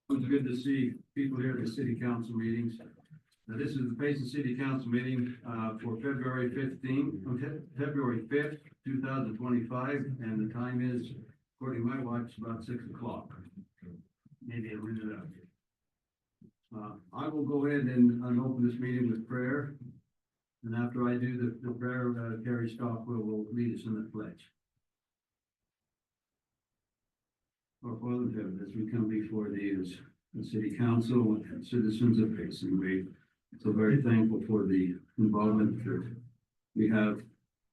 It's good to see people here at the city council meetings. Now, this is the Payson City Council meeting for February 5th, 2025, and the time is, according to my watch, about 6 o'clock. Maybe a minute out. I will go ahead and open this meeting with prayer. And after I do the prayer, Gary Stockwell will lead us in the pledge. Our Father in heaven, as we come before thee as the city council and citizens of Payson, we're so very thankful for the involvement that we have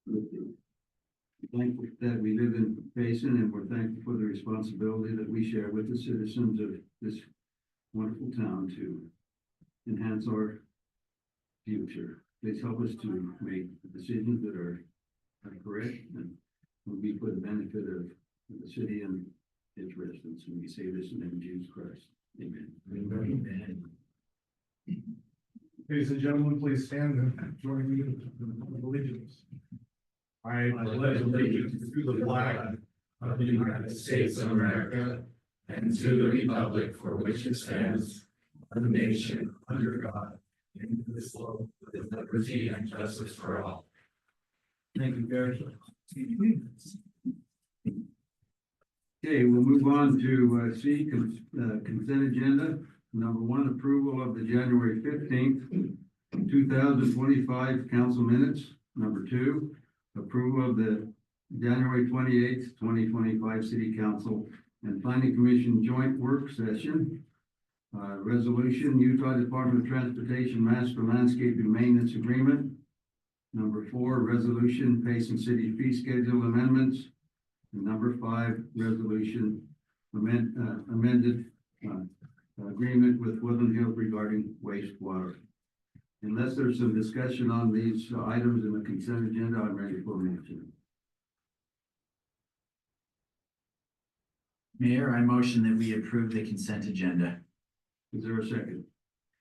with you. We're thankful that we live in Payson, and we're thankful for the responsibility that we share with the citizens of this wonderful town to enhance our future. Please help us to make decisions that are correct and will be for the benefit of the city and its residents. And we say this in the name of Jesus Christ. Amen. Amen. Ladies and gentlemen, please stand and join me in the allegiance. I pledge allegiance to the flag of the United States of America and to the republic for which it stands, one nation under God, indivisible, with liberty and justice for all. Thank you, Gary. Okay, we'll move on to C, consent agenda. Number one, approval of the January 15th, 2025 council minutes. Number two, approval of the January 28th, 2025 city council and planning commission joint work session. Resolution, Utah Department of Transportation Master Landscaping Maintenance Agreement. Number four, resolution, Payson City fee schedule amendments. And number five, resolution amended agreement with Woodland Hills regarding wastewater. Unless there's some discussion on these items in the consent agenda, I'm ready for a motion. Mayor, I motion that we approve the consent agenda. Is there a second?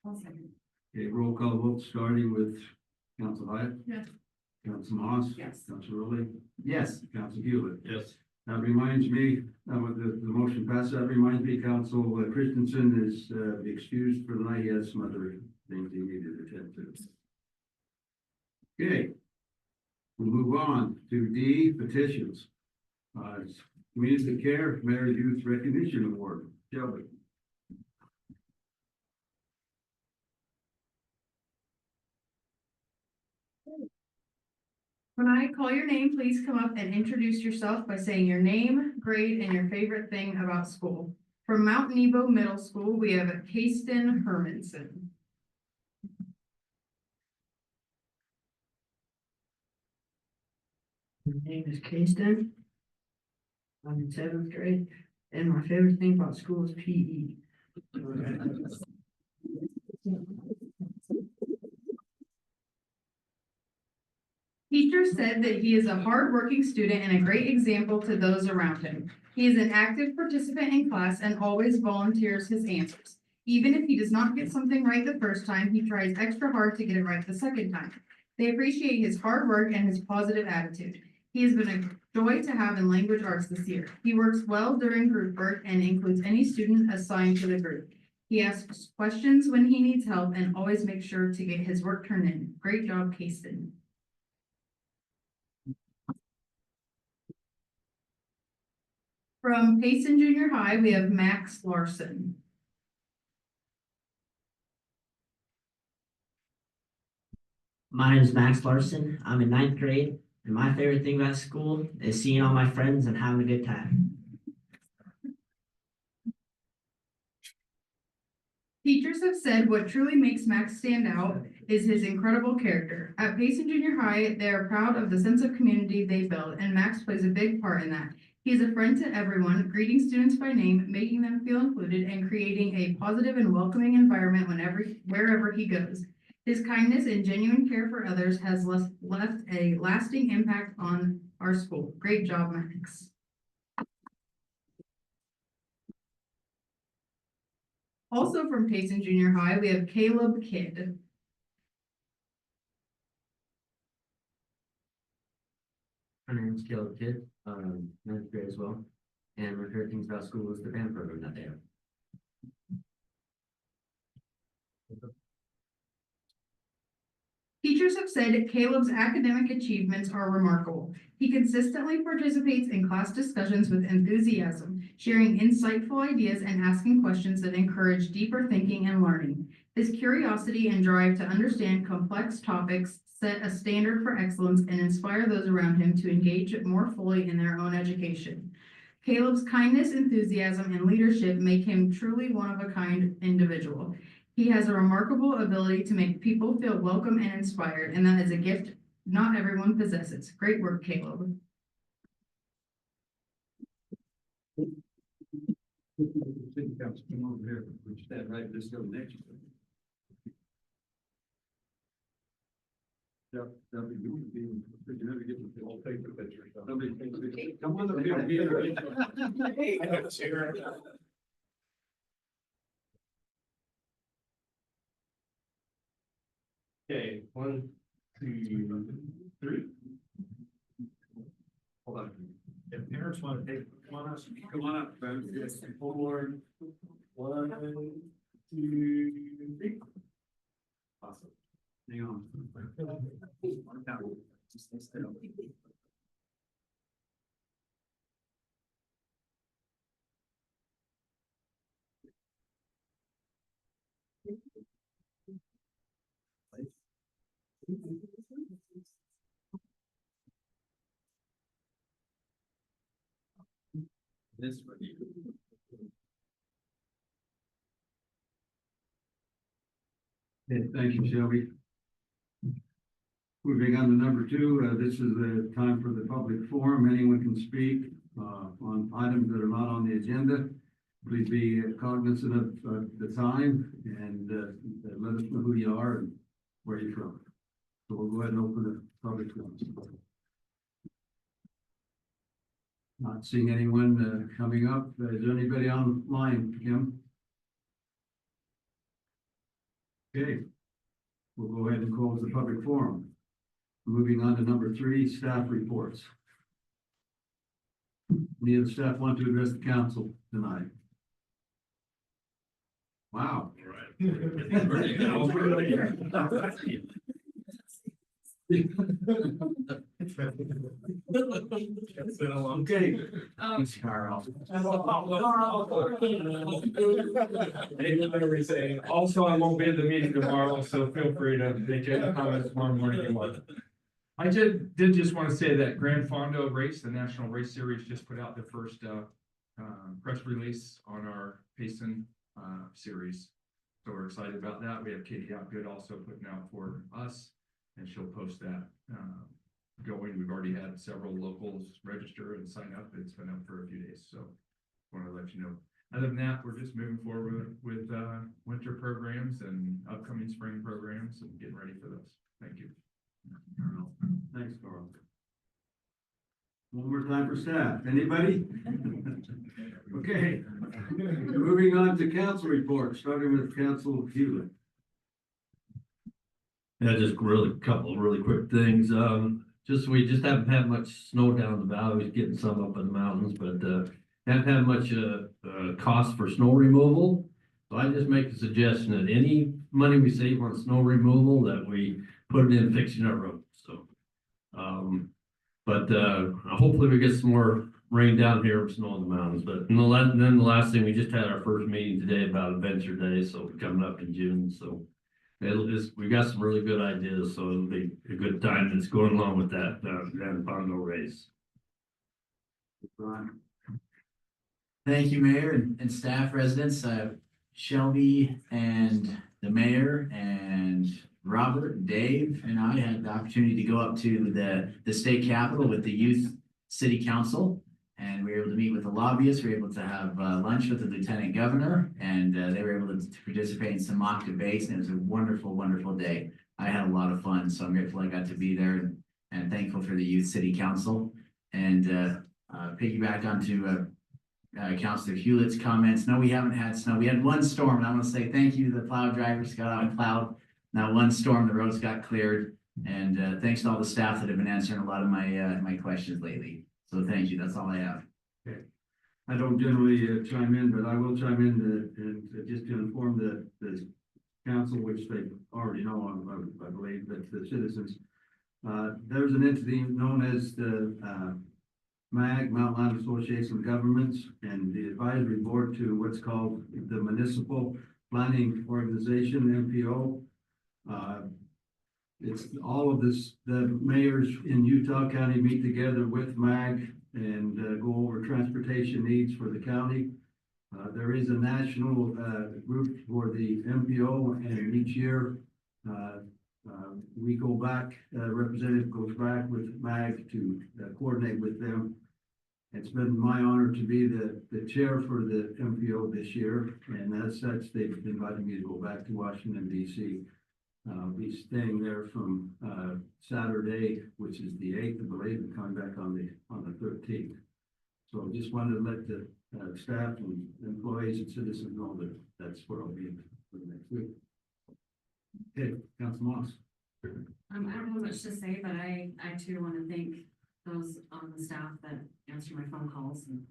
I'll second. Okay, roll call vote starting with Council Hyatt. Yes. Council Moss. Yes. Council Rowley. Yes. Council Hewlett. Yes. That reminds me, with the motion passed, that reminds me, Council Christensen is excused for the night. He has some other things he needed to attend to. Okay. We'll move on to D, petitions. Community Care Married Youth Recognition Award. Shelby. When I call your name, please come up and introduce yourself by saying your name, grade, and your favorite thing about school. From Mount Nebo Middle School, we have Payson Hermanson. My name is Kayston. I'm in 7th grade, and my favorite thing about school is PE. Teachers said that he is a hardworking student and a great example to those around him. He is an active participant in class and always volunteers his answers. Even if he does not get something right the first time, he tries extra hard to get it right the second time. They appreciate his hard work and his positive attitude. He has been a joy to have in language arts this year. He works well during group work and includes any student assigned to the group. He asks questions when he needs help and always makes sure to get his work turned in. Great job, Kayston. From Payson Junior High, we have Max Larson. My name is Max Larson. I'm in 9th grade, and my favorite thing about school is seeing all my friends and having a good time. Teachers have said what truly makes Max stand out is his incredible character. At Payson Junior High, they are proud of the sense of community they build, and Max plays a big part in that. He is a friend to everyone, greeting students by name, making them feel included, and creating a positive and welcoming environment wherever he goes. His kindness and genuine care for others has left a lasting impact on our school. Great job, Max. Also from Payson Junior High, we have Caleb Kidd. My name is Caleb Kidd, 9th grade as well. And we've heard things about school is the band program that they have. Teachers have said Caleb's academic achievements are remarkable. He consistently participates in class discussions with enthusiasm, sharing insightful ideas and asking questions that encourage deeper thinking and learning. His curiosity and drive to understand complex topics set a standard for excellence and inspire those around him to engage more fully in their own education. Caleb's kindness, enthusiasm, and leadership make him truly one of a kind individual. He has a remarkable ability to make people feel welcome and inspired, and that is a gift not everyone possesses. Great work, Caleb. City Council, come over here, we stand right, this go next. Yep, that'd be good. We can never get the, I'll take the picture. Somebody take the picture. Come on up here. Okay, 1, 2, 3. Hold on. If parents want to take, come on up, Ben. Yes, forward. 1, 2, 3. Awesome. Hang on. Just stay still. This for you. Okay, thank you, Shelby. Moving on to number 2, this is the time for the public forum. Anyone can speak on items that are not on the agenda. Please be cognizant of the time and let us know who you are and where you're from. So we'll go ahead and open the public forum. Not seeing anyone coming up. Is there anybody online, Kim? Okay, we'll go ahead and close the public forum. Moving on to number 3, staff reports. Any of the staff want to address the council tonight? Wow. Okay. Carl. Also, I won't be at the meeting tomorrow, so feel free to make any comments tomorrow morning you want. I did just want to say that Grand Fondo race, the National Race Series, just put out their first press release on our Payson series. So we're excited about that. We have Katie Outgood also putting out for us, and she'll post that going. We've already had several locals register and sign up. It's been up for a few days, so want to let you know. Other than that, we're just moving forward with winter programs and upcoming spring programs and getting ready for those. Thank you. Thanks, Carl. One more time for staff. Anybody? Okay. Moving on to council reports, starting with Council Hewlett. Yeah, just really a couple of really quick things. We just haven't had much snow down in the valley. We're getting some up in the mountains, but haven't had much cost for snow removal. So I just make a suggestion that any money we save on snow removal, that we put it in fixing our roads. So, hopefully we get some more rain down here, snow in the mountains. But then the last thing, we just had our first meeting today about Adventure Day, so coming up in June. So we got some really good ideas, so it'll be a good time. It's going along with that Grand Fondo race. Brian. Thank you, Mayor and staff, residents. Shelby and the mayor and Robert, and Dave, and I had the opportunity to go up to the state capitol with the youth city council, and we were able to meet with the lobbyists. We were able to have lunch with the lieutenant governor, and they were able to participate in some mock debates, and it was a wonderful, wonderful day. I had a lot of fun, so I'm grateful I got to be there and thankful for the youth city council. And piggyback onto Councilor Hewlett's comments. No, we haven't had snow. We had one storm, and I want to say thank you to the plow drivers, got out and plowed. Now one storm, the roads got cleared, and thanks to all the staff that have been answering a lot of my questions lately. So thank you. That's all I have. Okay. I don't generally chime in, but I will chime in just to inform the council, which they already know, I believe, that the citizens. There's an entity known as the MAG, Mountain Land Association of Governments, and the advisory board to what's called the Municipal Planning Organization, MPO. It's all of this, the mayors in Utah County meet together with MAG and go over transportation needs for the county. There is a national group for the MPO, and each year we go back, representative goes back with MAG to coordinate with them. It's been my honor to be the chair for the MPO this year, and as such, they've invited me to go back to Washington, DC. I'll be staying there from Saturday, which is the 8th, I believe, and coming back on the 13th. So just wanted to let the staff and employees and citizens know that that's where I'll be for the next week. Okay, Council Moss. I don't have much to say, but I too want to thank those on the staff that answer my phone calls and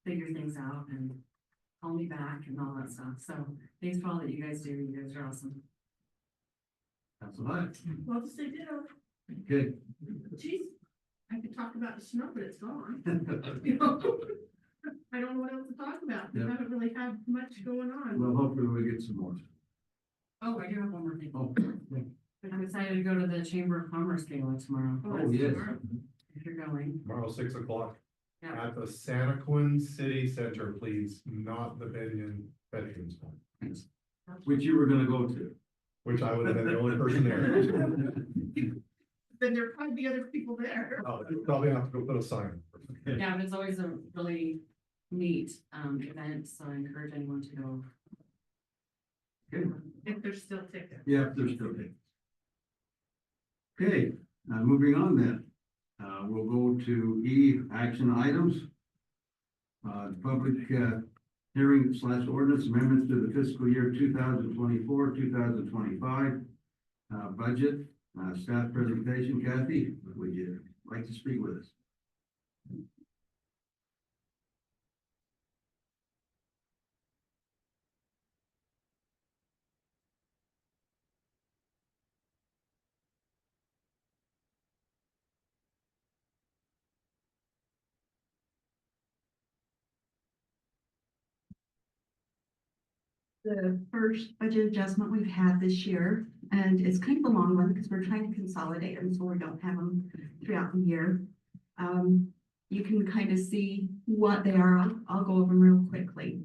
figure things out and call me back and all that stuff. So thanks for all that you guys do. You guys are awesome. Council Hyatt. Well, to say ditto. Okay. Geez, I could talk about the snow, but it's gone. You know? I don't know what else to talk about. We Yeah. haven't really had much going on. Well, hopefully we'll get some more. Oh, I do have one more thing. Oh, yeah. I'm excited to go to the Chamber of Commerce gala tomorrow, Oh, yes. if you're going. Tomorrow, 6 o'clock. Yeah. At the Santaquin City Center, please, not the Benyon Veterans Home, Which you were gonna go to. which I would have been the only person there. Then there'd probably be other people there. Oh, probably have to go put a sign. Yeah, but it's always a really neat event, so I encourage anyone to go. Okay. If there's still tickets. Yeah, there's still tickets. Okay, moving on then. We'll go to E, action items. Public hearing / ordinance amendments to the fiscal year 2024, 2025 budget. Staff presentation. Kathy, would you like to speak with us? The first budget adjustment we've had this year, and it's kind of a long one because we're trying to consolidate them so we don't have them throughout the year. You can kind of see what they are. I'll go over them real quickly.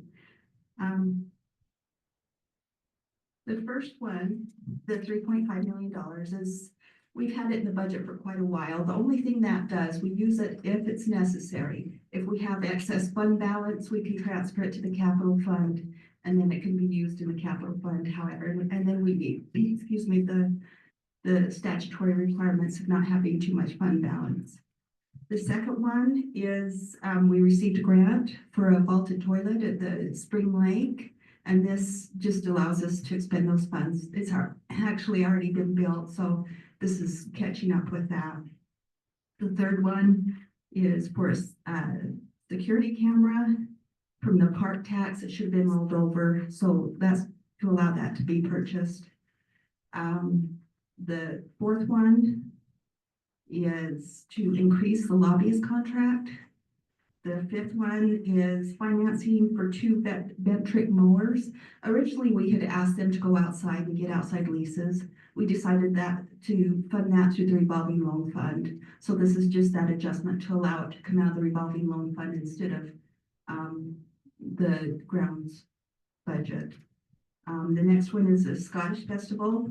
The first one, the $3.5 million is, we've had it in the budget for quite a while. The only thing that does, we use it if it's necessary. If we have excess fund balance, we can transfer it to the capital fund, and then it can be used in the capital fund, however, and then we need, excuse me, the statutory requirements of not having too much fund balance. The second one is, we received a grant for a vaulted toilet at the Spring Lake, and this just allows us to expend those funds. It's actually already been built, so this is catching up with that. The third one is for a security camera from the park tax. It should have been rolled over, so that's to allow that to be purchased. The fourth one is to increase the lobbyist contract. The fifth one is financing for 2 bent trick mowers. Originally, we had asked them to go outside and get outside leases. We decided that to fund that through the revolving loan fund. So this is just that adjustment to allow it to come out of the revolving loan fund instead of the grounds budget. The next one is a Scottish festival.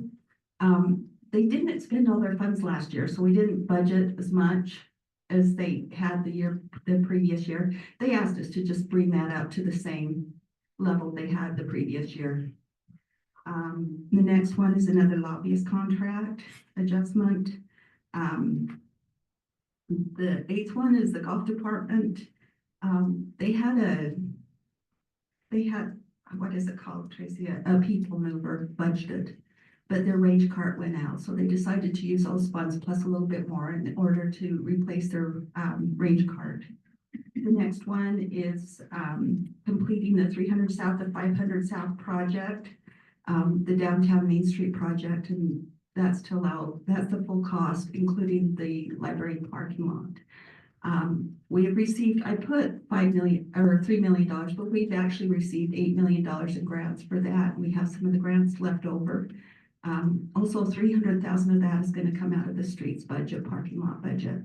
They didn't expend all their funds last year, so we didn't budget as much as they had the previous year. They asked us to just bring that up to the same level they had the previous year. The next one is another lobbyist contract adjustment. The eighth one is the golf department. They had, what is it called, Tracy? A people mover budgeted, but their range cart went out. So they decided to use those funds plus a little bit more in order to replace their range cart. The The next one is, completing the 300 South to 500 South project, the downtown Main Street project, and that's the full cost, including the library parking lot. We have received, I put $5 million or $3 million, but we've actually received $8 million in grants for that. We have some of the grants left over. Also 300,000 of that is going to come out of the streets budget, parking lot budget.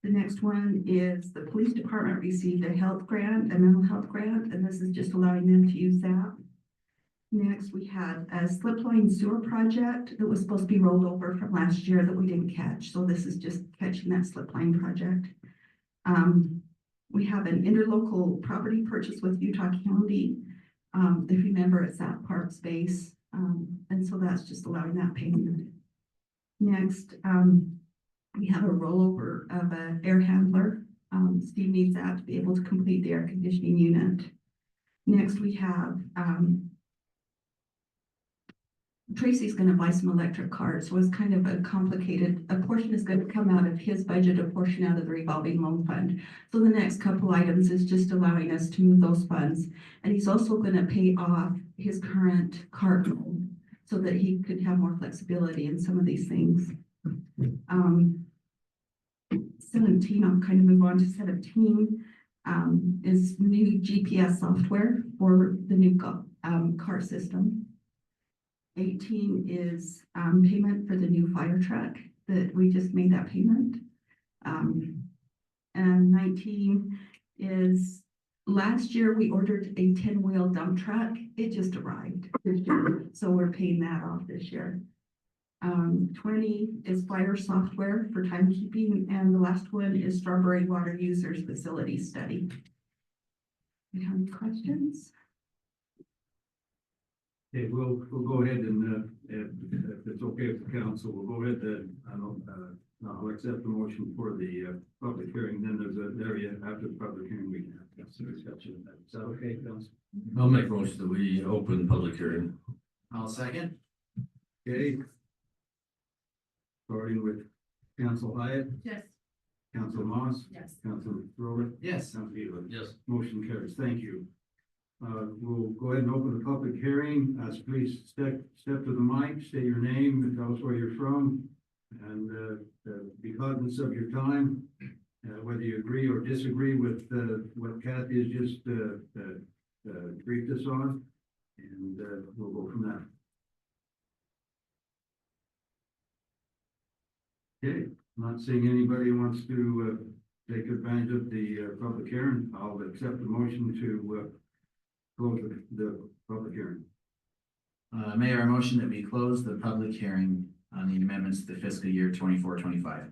The next one is the police department received a health grant, a mental health grant, and this is just allowing them to use that. Next, we had a slip line sewer project that was supposed to be rolled over from last year that we didn't catch. So this is just catching that slip line project. We have an interlocal property purchase with Utah County. If you remember, it's that park space. And so that's just allowing that payment. Next, we have a rollover of an air handler. Steve needs that to be able to complete the air conditioning unit. Next, we have, Tracy's gonna buy some electric cars, so it's kind of a complicated, a portion is gonna come out of his budget, a portion out of the revolving loan fund. So the next couple items is just allowing us to move those funds. And he's also gonna pay off his current car loan so that he could have more flexibility in some of these things. 17, I'll kind of move on to 17, is new GPS software for the new car system. 18 is payment for the new fire truck that we just made that payment. And 19 is last year we ordered a 10-wheel dump truck. It just arrived this year, so we're paying that off this year. 20 is fire software for timekeeping, and the last one is Strawberry Water Users Facility Study. You have any questions? Okay, we'll go ahead and, if it's okay with the council, we'll go ahead and, I'll accept the motion for the, public hearing, then there's an area after the public hearing, we can have some discussion of that. Is that okay, council? I'll make a motion that we open public hearing. I'll second. Okay. Starting with Council Hyatt, Yes. Council Moss, Yes. Council Rowland, Yes. Council Beal. Yes. Motion carries. Thank you. We'll go ahead and open the public hearing. Please step to the mic, state your name, and tell us where you're from, and be cognizant of your time. Whether you agree or disagree with what Kathy has just briefed us on, and we'll go from there. Okay, not seeing anybody who wants to take advantage of the public hearing. I'll accept the motion to close the public hearing. Mayor, I motion that we close the public hearing on the amendments to the fiscal year 24-25.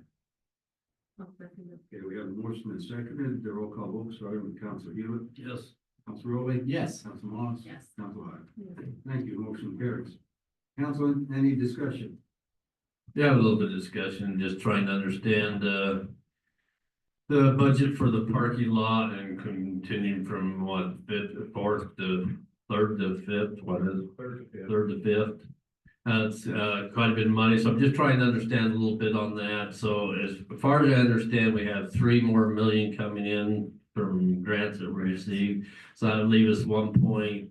Okay, we have a motion and seconded. The roll call vote starting with Council Hewitt, Yes. Council Rowley, Yes. Council Moss, Yes. Council Hyatt. Thank you. Motion carries. Council, any discussion? Yeah, a little bit of discussion, just trying to understand, the budget for the parking lot and continuing from what, fourth to third to fifth, what is it? Third to fifth. That's quite a bit of money, so I'm just trying to understand a little bit on that. So as far as I understand, we have 3 more million coming in from grants that we received. So that would leave us 1.9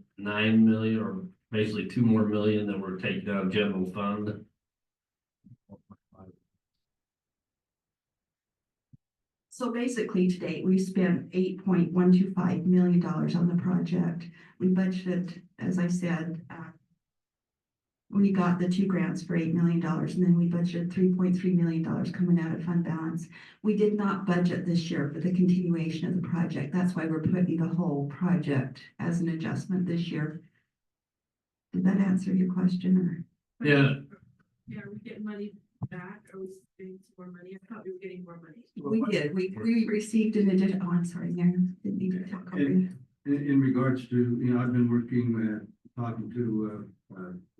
million, or basically 2 more million that we're taking out of general fund. So basically, to date, we've spent $8.125 million on the project. We budgeted, as I said, we got the 2 grants for $8 million, and then we budgeted $3.3 million coming out of fund balance. We did not budget this year for the continuation of the project. That's why we're putting the whole project as an adjustment this year. Did that answer your question, or? Yeah. Yeah, are we getting money back? Are we getting some more money? I thought we were getting more money. We did. We received an addition. Oh, I'm sorry, Mayor. Didn't need to talk over you. In regards to, I've been working, talking to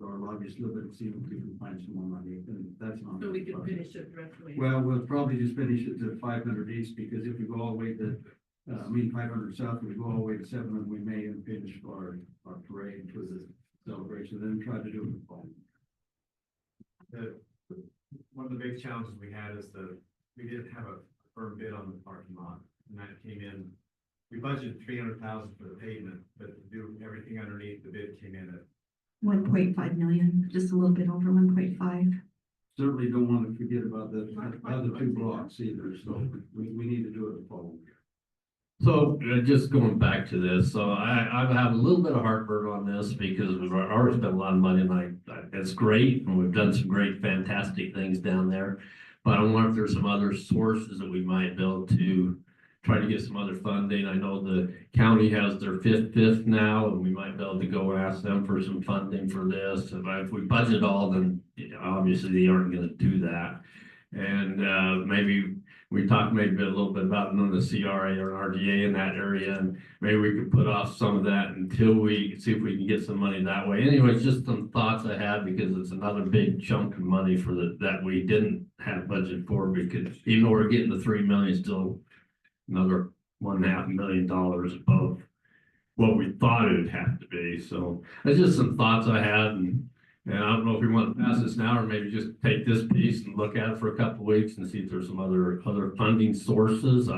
our lobbyists a little bit, to see if we can find some more money, and that's not. So we can finish it the rest of the way. Well, we'll probably just finish it to 500 east, because if we go all the way to, 500 south, we go all the way to 7, and we may finish our parade for the celebration, then try to do it in the fall. One of the big challenges we had is we didn't have a firm bid on the parking lot. And in, we budgeted 300,000 for the pavement, but to do everything underneath, the bid came in at 1.5 million, just a little bit over 1.5. Certainly don't want to forget about the other two blocks either, so we need to do it the following year. So just going back to this, so I've had a little bit of heartburn on this because we've already spent a lot of money and it's great and we've done some great, fantastic things down there. But I wonder if there's some other sources that we might be able to try to get some other funding. I know the county has their fifth now and we might be able to go ask them for some funding for this. And if we budget all, then obviously they aren't gonna do that. And maybe we talked maybe a little bit about the CRA or RDA in that area, and maybe we could put off some of that until we see if we can get some money that way. Anyways, just some thoughts I had because it's another big chunk of money for that we didn't have budget for, because even though we're getting the 3 million, still another $1.5 million above what we thought it would have to be. So that's just some thoughts I had, and I don't know if we want to pass this now or maybe just take this piece and look at it for a couple of weeks and see if there's some other funding sources.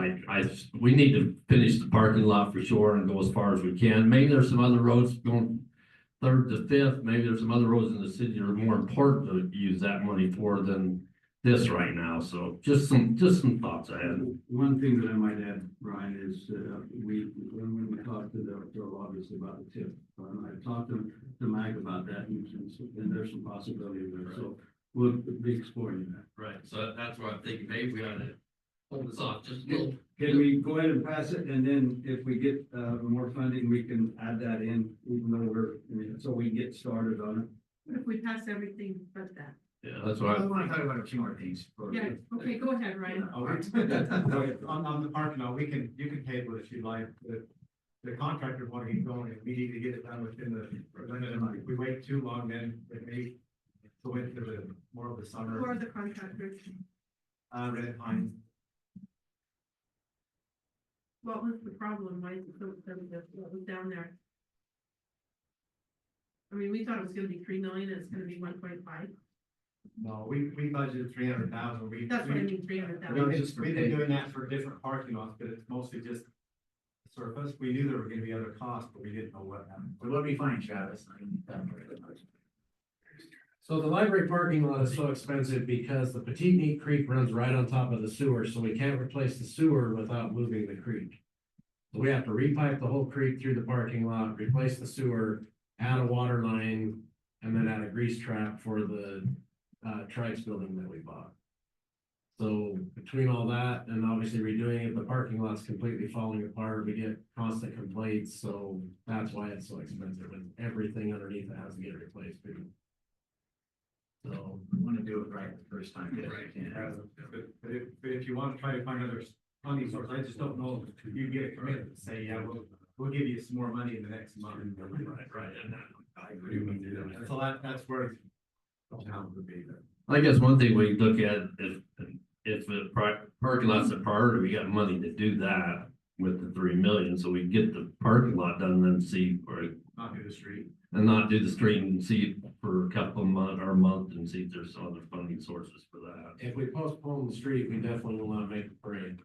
We need to finish the parking lot for sure and go as far as we can. Maybe there's some other roads going 3rd to 5th. Maybe there's some other roads in the city that are more important to use that money for than this right now. So just some thoughts I had. One thing that I might add, Ryan, is when we talked to the lobbyists about the tip, I talked to Mag about that, and there's some possibilities there. So we'll be exploring that. Right. So that's what I'm thinking. Maybe we ought to hold this off just a little. Can we go ahead and pass it, and then if we get more funding, we can add that in, even though so we get started on it. What if we pass everything but that? Yeah, that's what I want to talk about a few more things. Yeah, okay, go ahead, Ryan. on the parking lot, you can table it if you'd like. The contractors want to get going and we need to get it done within the limit of money. If we wait too long, then it may go into more of the summer. Who are the contractors? Red Pine. What was the problem? Why is it so expensive? What was down there? I mean, we thought it was gonna be 3 million, and it's gonna be 1.5. No, we budgeted 300,000. That's what I mean, 300,000. We've been doing that for different parking lots, but it's mostly just the surface. We knew there were gonna be other costs, but we didn't know what happened. What do we find, Travis? So the library parking lot is so expensive because the Petite Neat Creek runs right on top of the sewer, so we can't replace the sewer without moving the creek. So we have to repipe the whole creek through the parking lot, replace the sewer, add a water line, and then add a grease trap for the Trice building that we bought. So between all that and obviously redoing it, the parking lot's completely falling apart. We get constant complaints, so that's why it's so expensive, and everything underneath it has to get replaced too. So We want to do it right the first time. Right. But if you want to try to find other funding sources, I just don't know if you get a commitment to say, yeah, we'll give you some more money in the next month. Right. And I agree with you. So that's where the town would be there. I guess one thing we look at is if the parking lot's a priority, we got money to do that with the 3 million, so we get the parking lot done and then see, or Not do the street. and not do the street and see for a couple of months or a month and see if there's some other funding sources for that. if we postpone the street, we definitely will not make the parade.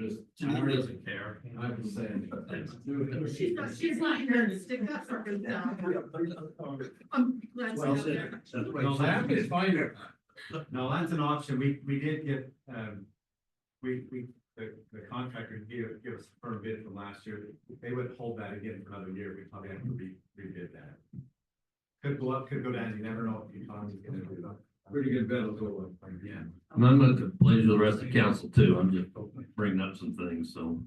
Just, Jimmy doesn't care. I'm saying. She's not here to stick up for herself. I'm glad Well she's said. there. No, that is fine. No, that's an option. We did get, the contractor give us a firm bid from last year. They would hold that again for another year. We probably have to rebid that. Could go up, could go down. You never know what the economy's gonna do. Pretty good battle to Yeah. And I'm at the pleasure of the rest of the council too. I'm just bringing up some things, so.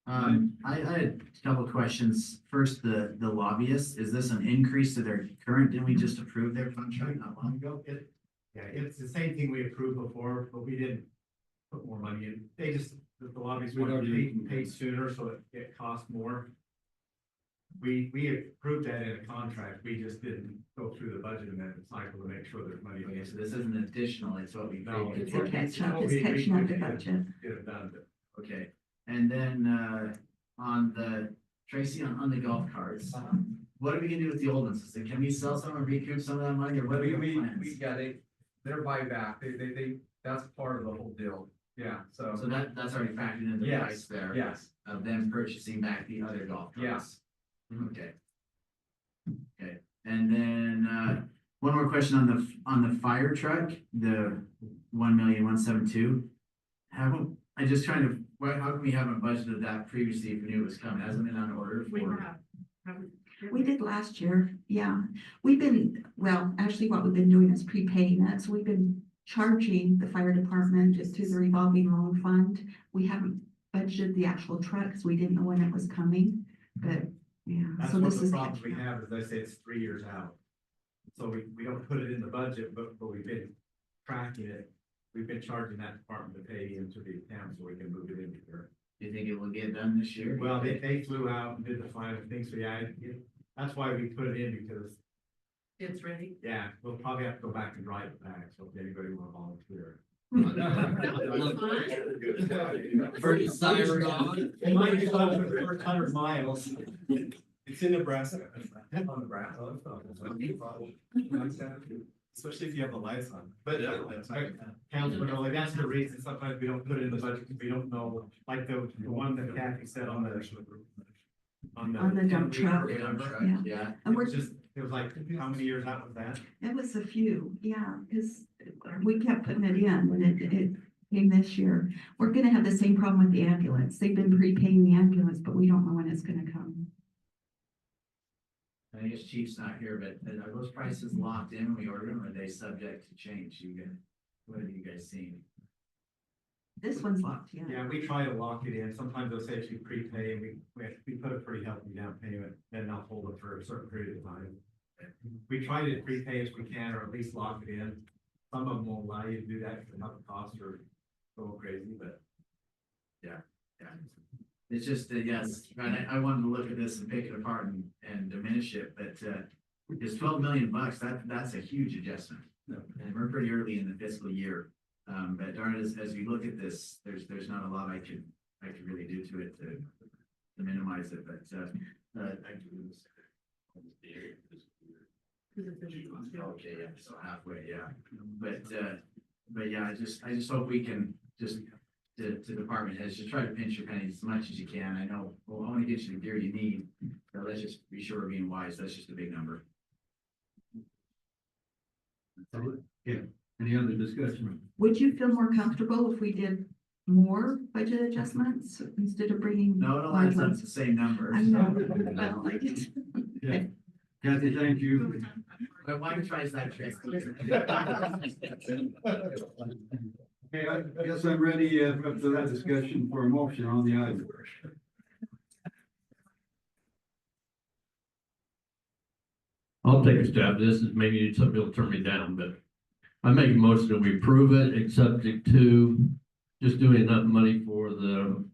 I had a couple of questions. First, the lobbyists, is this an increase to their current, didn't we just approve their contract not long ago? Yeah, it's the same thing we approved before, but we didn't put more money in. They just, the lobbies We'd wanted already- to pay sooner, so it cost more. We approved that in a contract. We just didn't go through the budget amendment cycle to make sure there's money. Okay, so this isn't additional, it's what we. No, paid. It's a catch up, it's catching up to budget. Get it done, but Okay, and then, on the, Tracy, on the golf carts, what are we gonna do with the old ones? Can we sell some and recoup some of that money, or what are We the plans? got it, their buyback, they, that's part of the whole deal. Yeah, So so, that's already factored into the Yes, price there. yes. Of them purchasing back the other golf carts. Yes. Okay. Okay, and then, one more question on the fire truck, the 1,172,000. Haven't, I just trying to, how come we haven't budgeted that previously if we knew it was coming? Hasn't been on order We for? have. haven't- We did last year, yeah. We've been, well, actually what we've been doing is prepaying it, so we've been charging the fire department just through the revolving loan fund. We haven't budgeted the actual truck, because we didn't know when it was coming, but, yeah. That's So one this of the is problems we catching up. have, as I say, it's 3 years out. So we don't put it in the budget, but we've been tracking it. We've been charging that department to pay into the account so we can move it into here. Do you think it will get done this year? Well, they flew out and did the final thing, so yeah, that's why we put it in, because, It's ready. yeah, we'll probably have to go back and drive it back, so if anybody want to volunteer. Pretty siren on. It might be about the first 100 miles. It's in Nebraska. On Nebraska. Especially if you have the lights on. But, Councilman, Ole, that's the reason sometimes we don't put it in the budget, because we don't know, like the one that Kathy said on the. On the dump truck. Yeah. Yeah, And It we're was just, it was like, how many years out was that? It was a few, yeah, because we kept putting it in when it came this year. We're gonna have the same problem with the ambulance. They've been prepaying the ambulance, but we don't know when it's gonna come. I guess Chief's not here, but are those prices locked in when we order them, or are they subject to change? You guys, what have you guys seen? This one's locked, yeah. Yeah, we try to lock it in. Sometimes they'll say if you prepay, and we put a pretty healthy down payment, then they'll hold it for a certain period of time. We try to prepay if we can, or at least lock it in. Some of them won't allow you to do that because the costs are so crazy, but. Yeah. It's just that, yes, I wanted to look at this and pick it apart and diminish it, but, it's 12 million bucks. That's a huge adjustment. And we're pretty early in the fiscal year. But darn it, as we look at this, there's not a lot I could really do to it to minimize it, but, I can do this. Okay, yeah, so halfway, yeah. But yeah, I just hope we can just, to department heads, just try to pinch your pennies as much as you can. I know, well, I want to get you the gear you need, but let's just be sure we're being wise. That's just a big number. Yeah, any other discussion? Would you feel more comfortable if we did more budget adjustments instead of bringing? No, large that's not ones? the same number. I know, but I like it. Yeah. Kathy, thank you. But why try that trick? Okay, I guess I'm ready after that discussion for a motion on the item. I'll take a stab. This is maybe somebody will turn me down, but I make a motion that we approve it, except to just doing enough money for the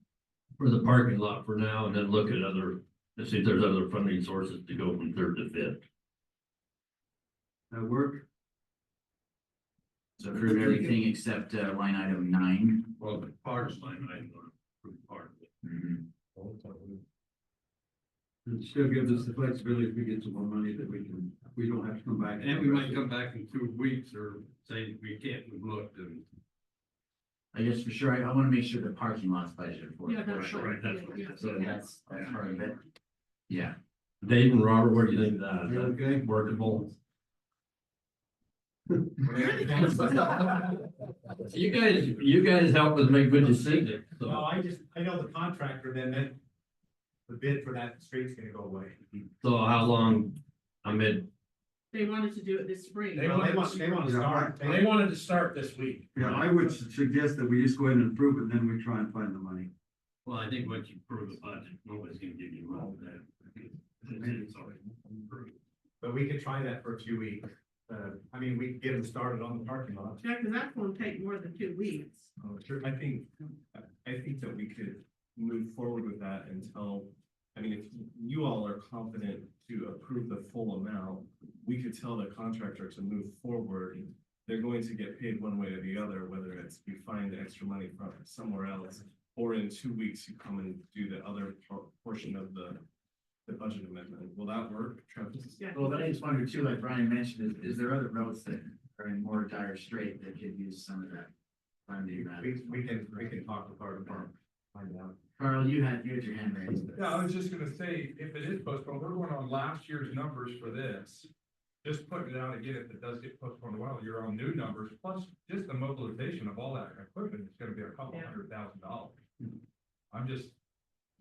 parking lot for now, and then look at other, to see if there's other funding sources to go from third to fifth. That work? So approve everything except, line item 9. Well, the parts line, I approve part of it. Mhm. It still gives us the flexibility if we get some more money that we don't have to come back. And we might come back in 2 weeks or say we can't, we've looked and. I guess for sure, I want to make sure the parking lot's budgeted for. Yeah, that's Right, right. that's what- Yeah. So that's part of it. Yeah. Dave and Robert, what do you think of that? Is You that okay? workable? You're the You guys help us make good decisions, No, so, I know the contractor, then the bid for that street's gonna go away. so how long, They wanted to do it this spring. They want to start. They wanted to start this week. Yeah, I would suggest that we just go ahead and approve it, then we try and find the money. well, I think once you approve the budget, nobody's gonna give you more than that. It's already approved. But we could try that for a few weeks. I mean, we can get them started on the parking lot. Yeah, because that's gonna take more than 2 weeks. I think that we could move forward with that until, I mean, if you all are confident to approve the full amount, we could tell the contractor to move forward. They're going to get paid one way or the other, whether it's you find the extra money from somewhere else, or in 2 weeks you come and do the other portion of the budget amendment. Will that work, Travis? Yeah. Well, but I just wondered too, like Brian mentioned, is there other roads that are in more dire strait that could use some of that? Fine, do that. We can talk with our department, find out. Carl, you had your hand raised. Yeah, I was just gonna say, if it is postponed, we're going on last year's numbers for this. Just putting it out again, if it does get postponed a while, you're on new numbers, plus just the mobilization of all that equipment is gonna be a couple $100,000. I'm just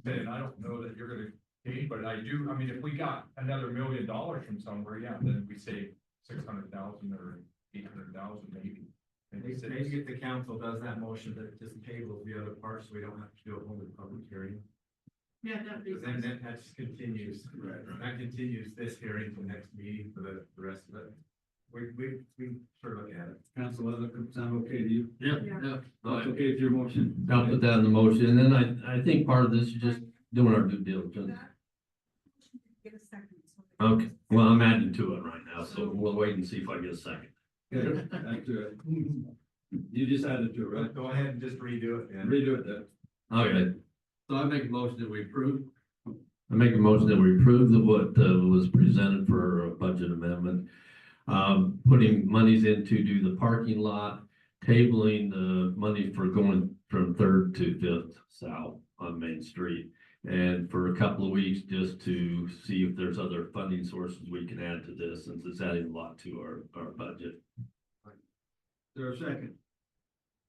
saying, I don't know that you're gonna gain, but I do, I mean, if we got another $1 million from somewhere, yeah, then we save 600,000 or 800,000 maybe. Maybe if the council does that motion, that just tables the other parts, so we don't have to do a whole new public hearing. Yeah, that'd be. Because then that just continues, that continues this hearing to the next meeting for the rest of it. We sort of look at it. Council, other, sound okay to you? Yeah, Yeah. yeah. That's okay with your motion? I'll put that in the motion, and then I think part of this is just doing our due diligence. Get a second. Okay, well, I'm adding to it right now, so we'll wait and see if I get a second. Okay, back to it. You just added to it, right? Go ahead and just redo it then. Redo it then. Okay, so I make a motion that we approve. I make a motion that we approve the what was presented for a budget amendment. Putting monies in to do the parking lot, tabling the money for going from Third to Fifth South on Main Street. And for a couple of weeks, just to see if there's other funding sources we can add to this, since it's adding a lot to our budget. Is there a second?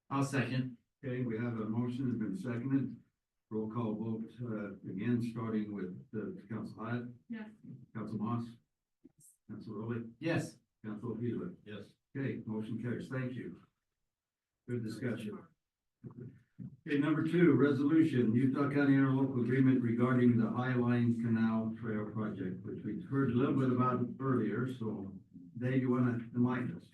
I'll second. Okay, we have a motion has been seconded. Roll call vote, again, starting with, Council Hyatt. Yes. Council Moss. Council Rowley. Yes. Council Hewitt. Yes. Okay, motion carries. Thank you. Good discussion. Okay, number 2, resolution, Utah County interlocal agreement regarding the High Line Canal Trail project, which we heard a little bit about earlier. So Dave, you want to enlighten us?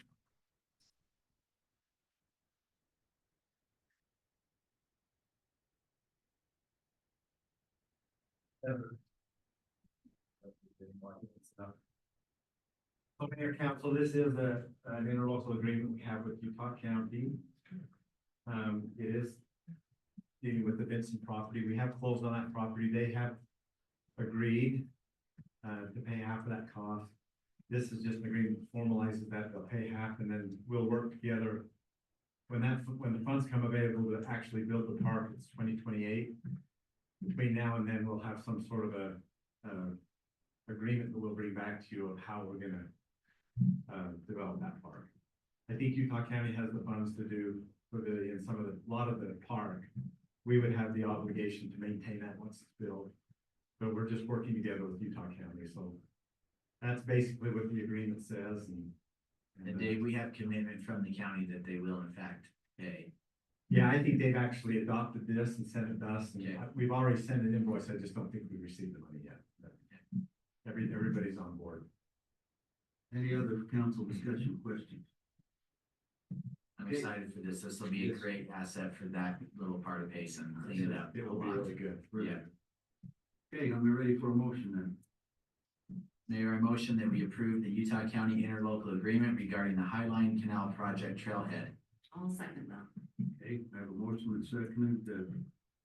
So Mayor Council, this is an interlocal agreement we have with Utah County. It is dealing with the Benson property. We have closed on that property. They have agreed to pay half of that cost. This is just an agreement that formalizes that. They'll pay half, and then we'll work together. When the funds come available to actually build the park, it's 2028. Between now and then, we'll have some sort of a agreement that we'll bring back to you of how we're gonna develop that park. I think Utah County has the funds to do pavilion, a lot of the park. We would have the obligation to maintain that once it's built. But we're just working together with Utah County, so that's basically what the agreement says. And Dave, we have commitment from the county that they will in fact pay. Yeah, I think they've actually adopted this and sent it to us, and Okay. we've already sent an invoice. I just don't think we received the money yet. But everybody's on board. Any other council discussion questions? I'm Okay. excited for this. This will be a Yes. great asset for that little part of Payson. Clean it up. It will be really good. Yeah. Okay, I'm ready for a motion then. Mayor, I motion that we approve the Utah County interlocal agreement regarding the Highline Canal Project Trailhead. I'll second that. Okay, I have a motion and seconded,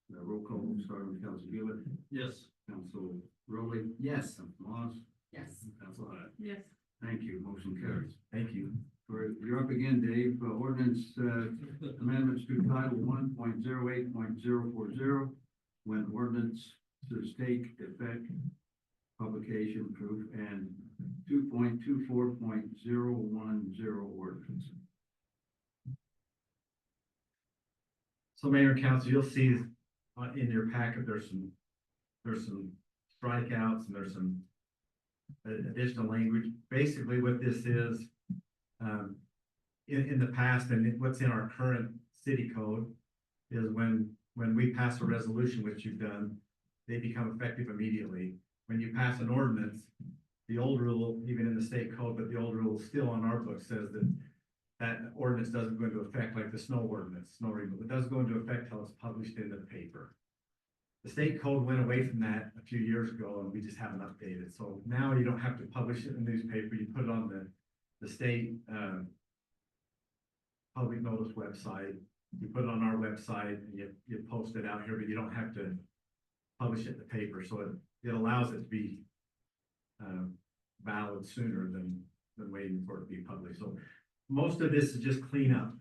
roll call, starting with Council Hewitt. Yes. Council Rowley. Yes. Council Moss. Yes. Council Hyatt. Yes. Thank you, motion carries. Thank you. You're up again, Dave. Ordinance, amendments to Title 1.08.040, when ordinance to take effect, publication proof, and 2.24.010 ordinance. So Mayor and Council, you'll see in your packet, there's some strikeouts and there's some additional language. Basically what this is, in the past and what's in our current city code is when we pass a resolution, which you've done, they become effective immediately. When you pass an ordinance, the old rule, even in the state code, but the old rule still on our book says that ordinance doesn't go into effect like the snow ordinance, snow removal. It does go into effect till it's published in the paper. The state code went away from that a few years ago and we just haven't updated. So now you don't have to publish it in the newspaper. You put it on the state public notice website. You put it on our website and you post it out here, but you don't have to publish it in the paper. So it allows it to be valid sooner than waiting for it to be published. So most of this is just cleanup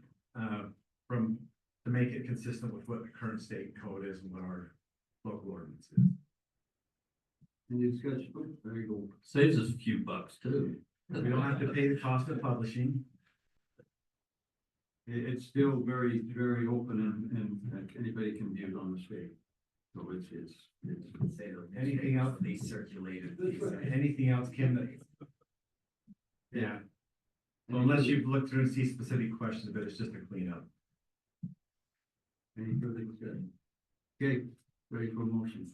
from to make it consistent with what the current state code is and what our local ordinance is. Any discussion? Oh, there you go. Saves us a few bucks too. We don't have to pay the cost of publishing. It's still very, very open and anybody can view it on the state. So it's. Anything else? They circulated. Anything else, Kim, that? Yeah. Well, unless you've looked through and see specific questions, but it's just a cleanup. Any further discussion? Okay, ready for motion?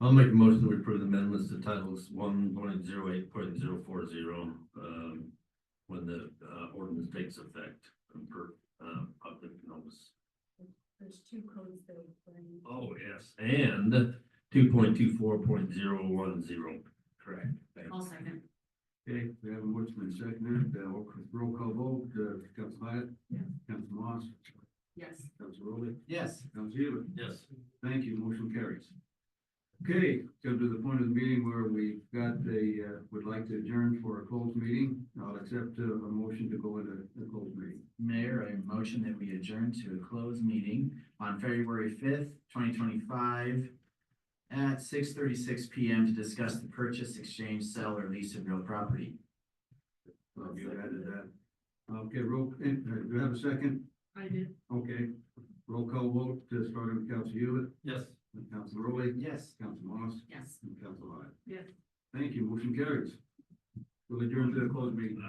I'll make a motion to approve the amendments to titles 1.08.040, when the, ordinance takes effect and per, public notice. There's two codes that are. Oh, yes, and 2.24.010. Correct. I'll second. Okay, we have a motion and seconded, roll call vote, Council Hyatt. Yeah. Council Moss, Yes. Council Rowley, Yes. Council Hewitt. Yes. Thank you, motion carries. Okay, come to the point of the meeting where we got would like to adjourn for a closed meeting. I'll accept a motion to go into a closed meeting. Mayor, I motion that we adjourn to a closed meeting on February 5th, 2025 at 6:36 PM to discuss the purchase, exchange, sale, or lease of real property. You added that. Okay, do you have a second? I did. Okay, roll call vote, starting with Council Hewitt, Yes. Council Rowley, Yes. Council Moss, Yes. and Council Hyatt. Yes. Thank you, motion carries. We'll adjourn to a closed meeting.